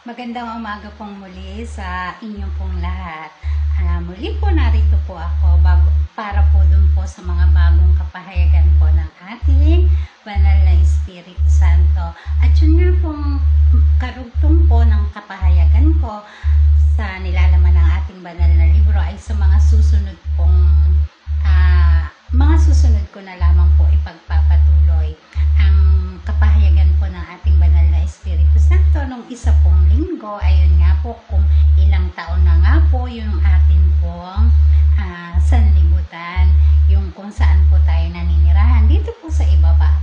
Magandang umaga pong muli sa inyong pong lahat. Muli po narito po ako para po dun po sa mga bagong kapahayagan po ng ating banal na Espiritu Santo. At yun nga pong karugtong po ng kapahayagan ko sa nilalaman ng ating banal na libro ay sa mga susunod ko na lamang po ipagpapatuloy ang kapahayagan po ng ating banal na Espiritu Santo nung isa pong linggo. Ayun nga po kung ilang taon na nga po yung atin pong sanlibutan, yung kung saan po tayo naninirahan dito po sa ibaba.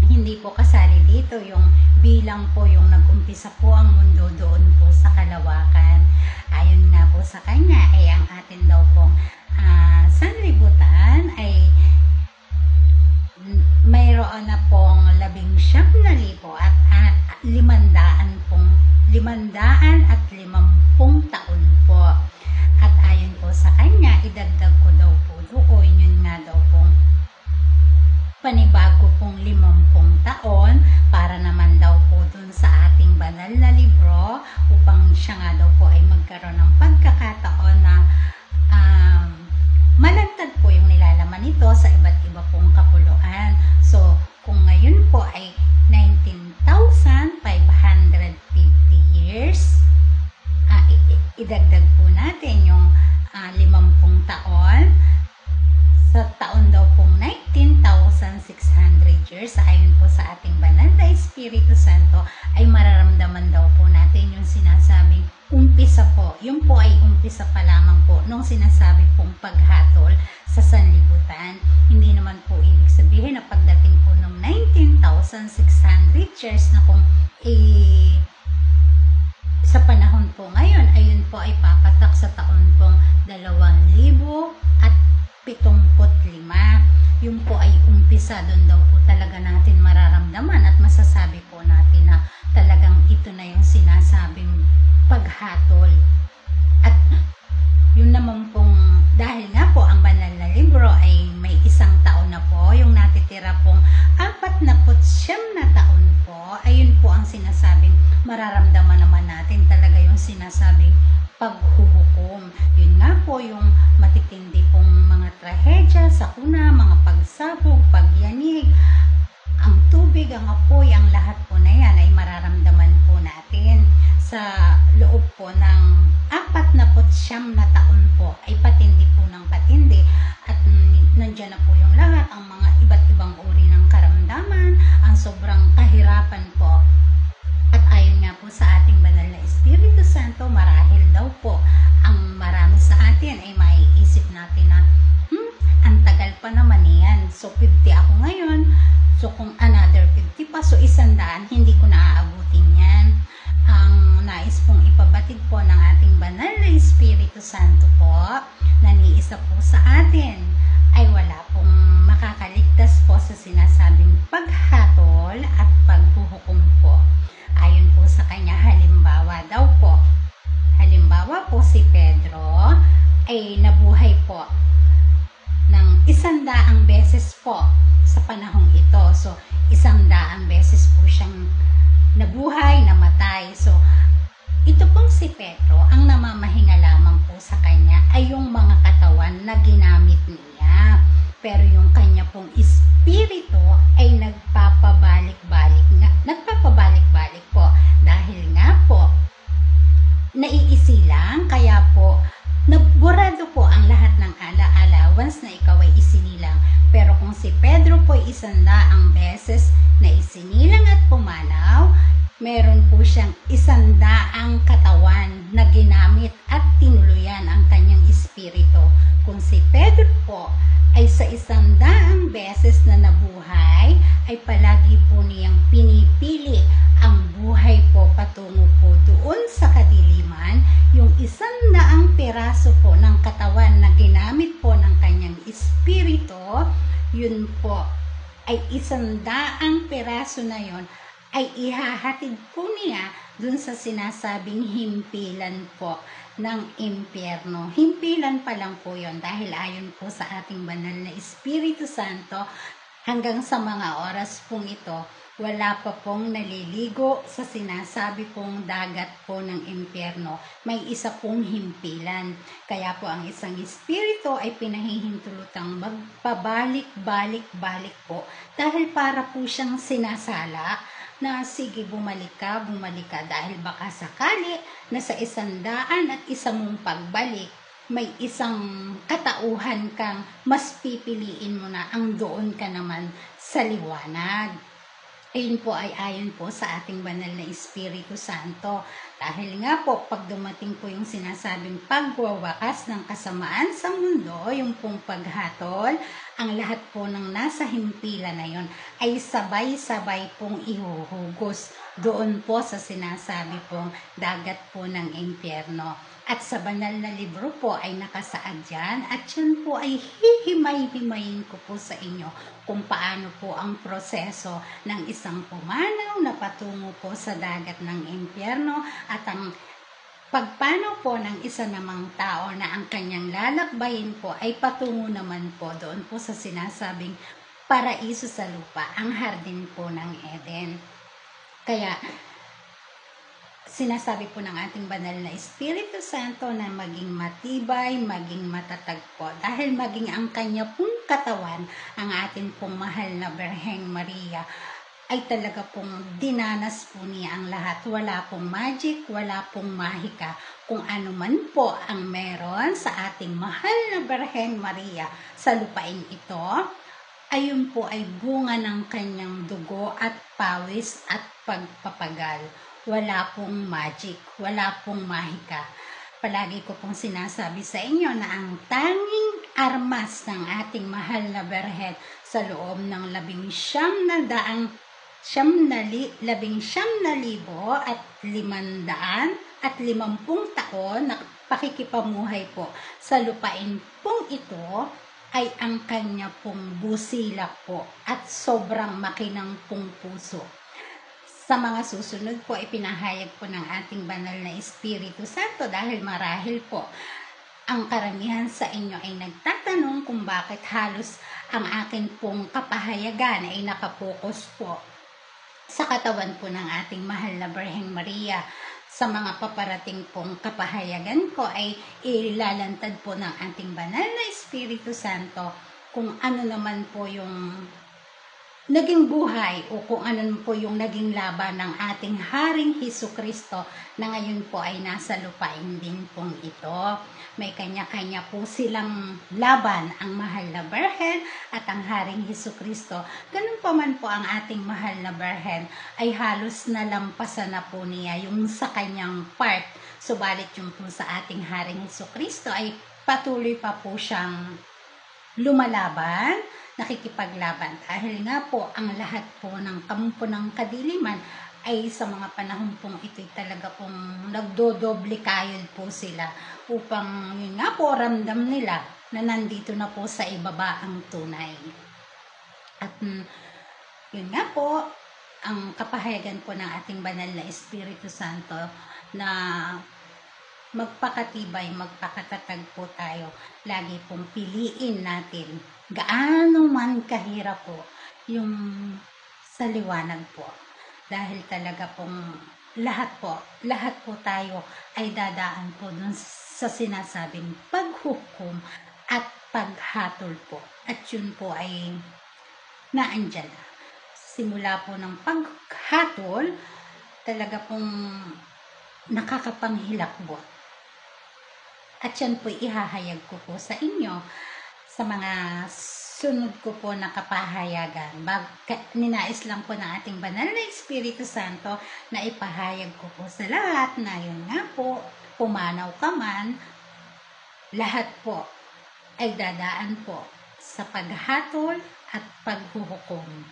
Hindi po kasali dito yung bilang po yung nag-umpisa po ang mundo doon po sa kalawakan. Ayon nga po sa kanya ay ang atin daw pong sanlibutan ay mayroon na pong 19,000 at 550 taon po. At ayon po sa kanya, idagdag ko daw po doon, yun nga daw pong panibago pong 50 taon para naman daw po dun sa ating banal na libro upang siya nga daw po ay magkaroon ng pagkakataon na malantad po yung nilalaman nito sa iba't iba pong kapuluan. So, kung ngayon po ay 19,550 years, idagdag po natin yung 50 taon sa taon daw pong 19,600 years. Ayon po sa ating banal na Espiritu Santo ay mararamdaman daw po natin yung sinasabing umpisa po. Yun po ay umpisa pa lamang po nung sinasabi pong paghatol sa sanlibutan. Hindi naman po ibig sabihin na pagdating po ng 19,600 years na kung sa panahon po ngayon, ayun po ay papatak sa taon pong 2075. Yun po ay umpisa, doon daw po talaga natin mararamdaman at masasabi po natin na talagang ito na yung sinasabing paghatol. At yun naman pong, dahil nga po ang banal na libro ay may 1 taon na po, yung natitira pong 49 na taon po, ayun po ang sinasabing mararamdaman naman natin talaga yung sinasabing paghuhukom. Yun nga po yung matitindi pong mga trahedya, sakuna, mga pagsabog, pagyanig, ang tubig, ang apoy, ang lahat po na yan ay mararamdaman po natin sa loob po ng 49 na taon po, ay patindi po ng patindi. At nandyan na po yung lahat, ang mga iba't ibang uri ng karamdaman, ang sobrang kahirapan po. At ayon nga po sa ating banal na Espiritu Santo, marahil daw po ang marami sa atin ay maiisip natin na ang tagal pa naman yan. So 50 ako ngayon, so kung another 50 pa, so 100, hindi ko naaabutin yan. Ang nais pong ipabatid po ng ating banal na Espiritu Santo po, na niisa po sa atin, ay wala pong makakaligtas po sa sinasabing paghatol at paghuhukom po. Ayon po sa kanya, halimbawa po si Pedro ay nabuhay po ng 100 beses po sa panahong ito. So, 100 beses po siyang nabuhay, namatay. So, ito pong si Pedro, ang namamahinga lamang po sa kanya ay yung mga katawan na ginamit niya. Pero yung kanya pong espiritu ay nagpapabalik-balik po. Dahil nga po, naiisilang, kaya po, naborado po ang lahat ng ala-ala once na ikaw ay isinilang. Pero kung si Pedro po ay 100 beses na isinilang at pumanaw, meron po siyang 100 katawan na ginamit at tinuluyan ang kanyang espiritu. Kung si Pedro po ay sa 100 beses na nabuhay, ay palagi po niyang pinipili ang buhay po patungo po doon sa kadiliman. Yung 100 piraso po ng katawan na ginamit po ng kanyang espiritu, yun po ay 100 piraso na yon ay ihahatid po niya dun sa sinasabing himpilan po ng impyerno. Himpilan pa lang po yon dahil ayon po sa ating banal na Espiritu Santo, hanggang sa mga oras pong ito, wala pa pong naliligo sa sinasabi pong dagat po ng impyerno. May isa pong himpilan. Kaya po ang isang espiritu ay pinahihintulutang magpabalik-balik-balik po dahil para po siyang sinasala na sige bumalik ka dahil baka sakali na sa 101 mong pagbalik may isang katauhan kang mas pipiliin mo na ang doon ka naman sa liwanag. Ayun po ay ayon po sa ating banal na Espiritu Santo. Dahil nga po, pag dumating po yung sinasabing pagwawakas ng kasamaan sa mundo, yung pong paghatol, ang lahat po ng nasa himpilan na yun ay sabay-sabay pong ihuhugos doon po sa sinasabi pong dagat po ng impyerno. At sa banal na libro po ay nakasaad dyan at yan po ay hihimay-himayin ko po sa inyo kung paano po ang proseso ng isang pumanaw na patungo po sa dagat ng impyerno at ang pagpanaw po ng isa namang tao na ang kanyang lalakbayin po ay patungo naman po doon po sa sinasabing paraiso sa lupa, ang hardin po ng Eden. Kaya sinasabi po ng ating banal na Espiritu Santo na maging matibay, maging matatag po. Dahil maging ang kanya pong katawan, ang ating pong mahal na Birheng Maria, ay talaga pong dinanas po niya ang lahat. Wala pong magic, wala pong mahika. Kung ano man po ang meron sa ating mahal na Birheng Maria sa lupain ito, ayun po ay bunga ng kanyang dugo at pawis at pagpapagal. Wala pong magic, wala pong mahika. Palagi ko pong sinasabi sa inyo na ang tanging armas ng ating mahal na Birhen sa loob ng 19,500 at 550 taon na pakikipamuhay po sa lupain pong ito ay ang kanya pong busilak po at sobrang makinang pong puso. Sa mga susunod po, ipinahayag po ng ating banal na Espiritu Santo dahil marahil po ang karamihan sa inyo ay nagtatanong kung bakit halos ang akin pong kapahayagan ay nakapokus po sa katawan po ng ating mahal na Birheng Maria. Sa mga paparating pong kapahayagan ko ay ilalantad po ng ating banal na Espiritu Santo kung ano naman po yung naging buhay o kung ano po yung naging laban ng ating Haring Hesukristo na ngayon po ay nasa lupain din pong ito. May kanya-kanya po silang laban, ang mahal na Birhen at ang Haring Hesukristo. Ganun pa man po ang ating mahal na Birhen ay halos nalampasan na po niya yung sa kanyang part. Subalit yung po sa ating Haring Hesukristo ay patuloy pa po siyang lumalaban, nakikipaglaban. Dahil nga po, ang lahat po ng kampo ng kadiliman ay sa mga panahon pong ito'y talaga pong nagdodoble kayod po sila upang yun nga po ramdam nila na nandito na po sa ibaba ang tunay. At yun nga po, ang kapahayagan po ng ating banal na Espiritu Santo na magpakatibay, magpakatatag po tayo. Lagi pong piliin natin gaano man kahirap po yung sa liwanag po. Dahil talaga pong lahat po tayo ay dadaan po dun sa sinasabing paghukom at paghatol po. At yun po ay naandyan na. Simula po ng paghatol, talaga pong nakakapanghilakbot. At yan po ihahayag ko po sa inyo sa mga sunod ko po na kapahayagan. Ninais lang po ng ating banal na Espiritu Santo na ipahayag ko po sa lahat na yun nga po, pumanaw ka man, lahat po ay dadaan po sa paghatol at paghuhukom.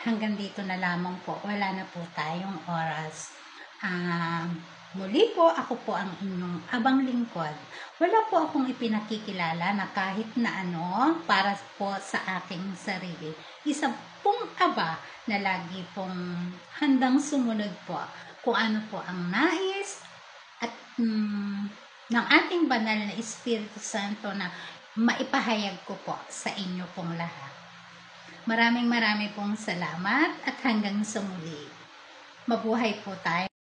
Hanggang dito na lamang po, wala na po tayong oras. Muli po, ako po ang inyong abang lingkod. Wala po akong ipinakikilala na kahit na ano para po sa aking sarili. Isa pong aba na lagi pong handang sumunod po kung ano po ang nais at ng ating banal na Espiritu Santo na maipahayag ko po sa inyo pong lahat. Maraming pong salamat at hanggang sa muli. Mabuhay po tayo.